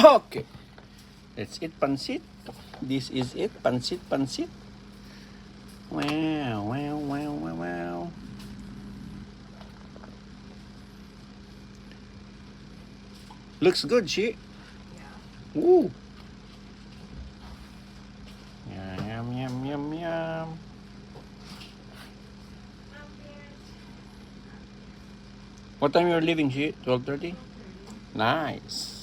Okay. Let's eat pansit. This is it. Pansit, pansit. Wow, wow, wow, wow, wow. Looks good, she. Yeah. Ooh. Yum, yum, yum, yum. What time you're leaving, she? 12:30? Nice.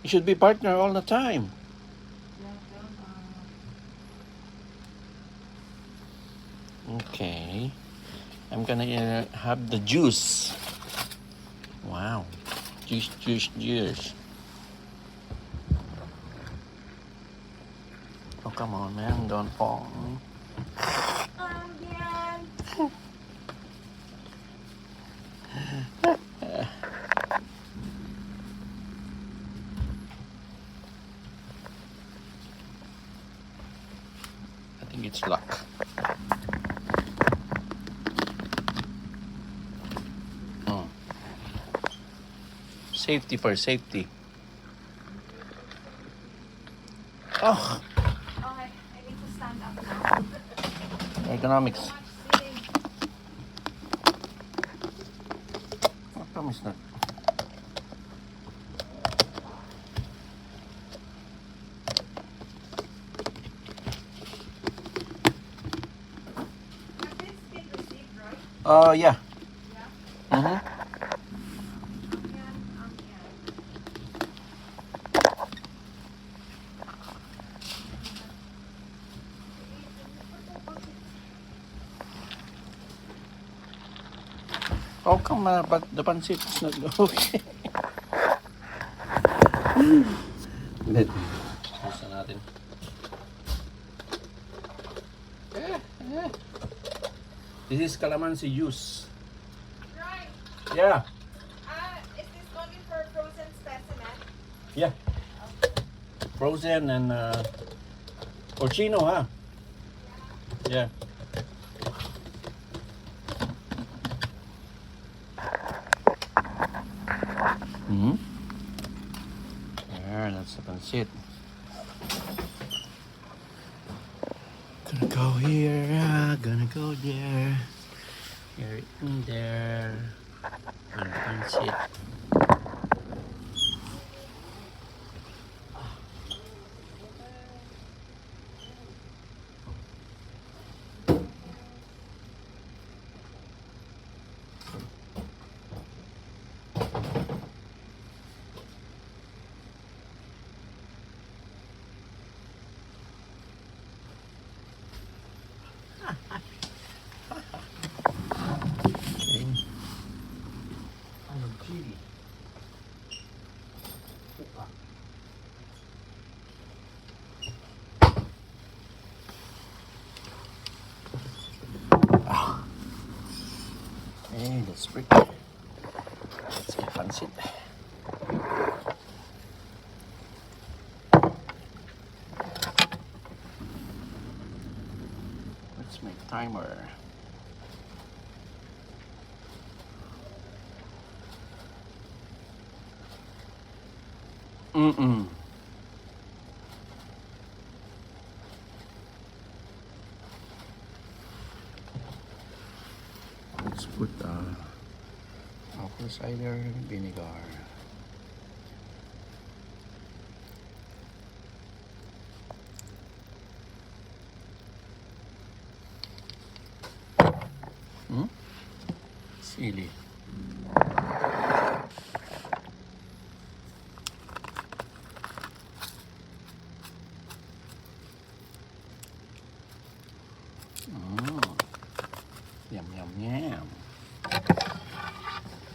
You should be partner all the time. Okay. I'm gonna have the juice. Wow. Juice, juice, juice. Oh, come on, man. Don't fall. Ambient. I think it's luck. Oh. Safety for safety. Oh, Okay, I need to stand up now. economics. So much sitting. How come it's not? Has this been received, right? Yeah. Yeah. Mm-hmm. Ambient. Oh, come on. But the pancit is not okay. Let me. Buksan natin. This is calamansi juice. Right. Yeah. Is this only for frozen specimen? Yeah. Frozen and Orchino, huh? Yeah. Hmm. There, that's the pancit. Gonna go here, gonna go there. Here in there. And pancit. Okay. Chili. Hey, that's pretty. Let's get pancit. Let's make timer. Mm-mm. Let's put apple cider vinegar. Hmm? Sili. Mm. Yum, yum, yum.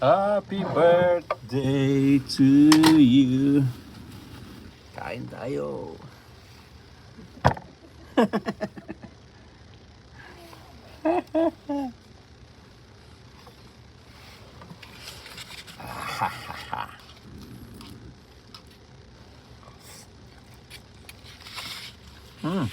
Happy birthday to you. Kain tayo. Mm.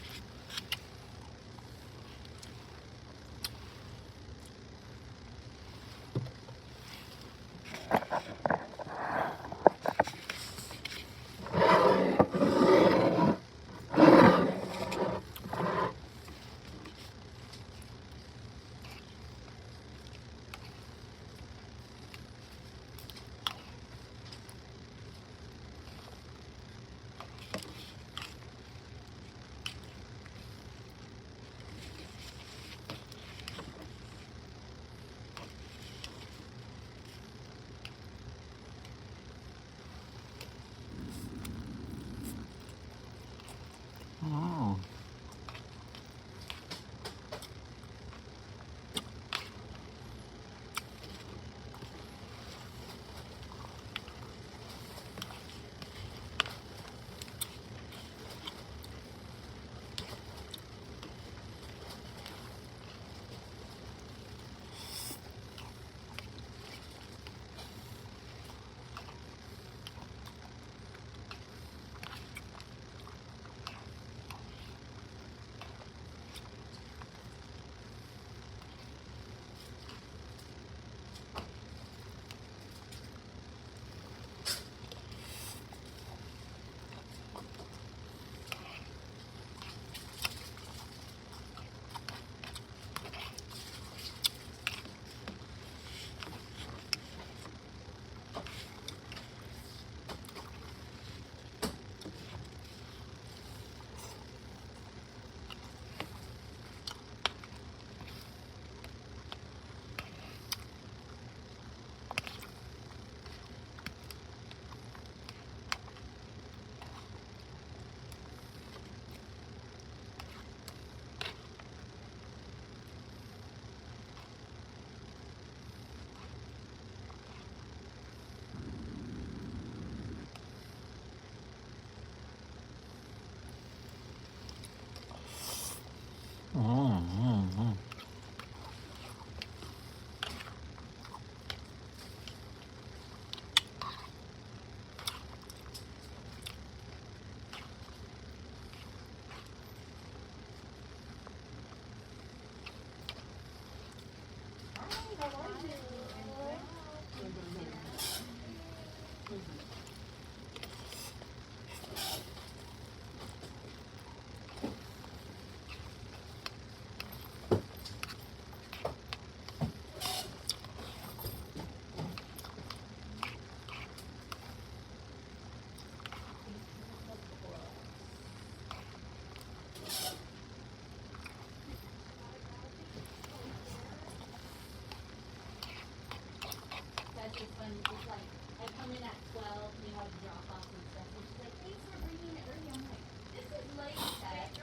That's just funny. It's like I come in at 12, we have drop off and stuff. And she's like, thanks for bringing it early. I'm like, this is late, Ted.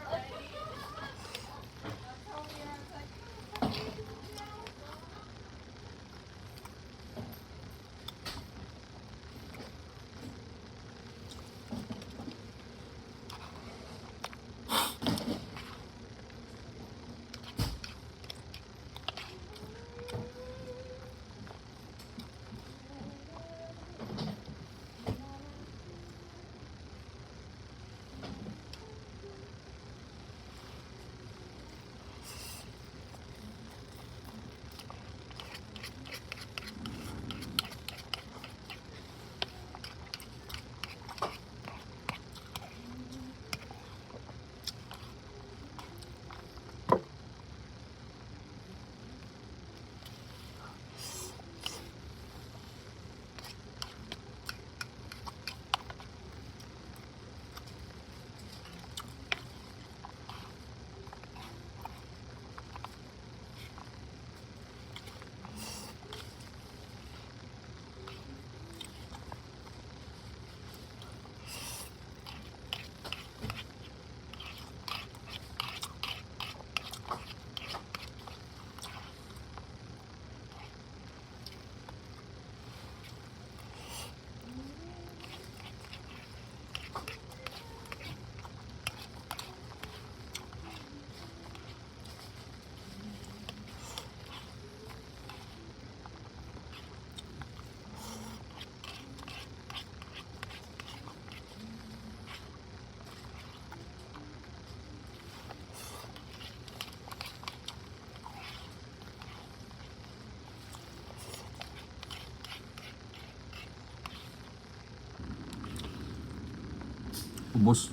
Ubos.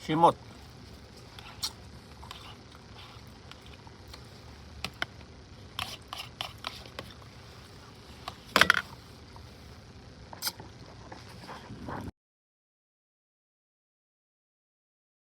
Simot.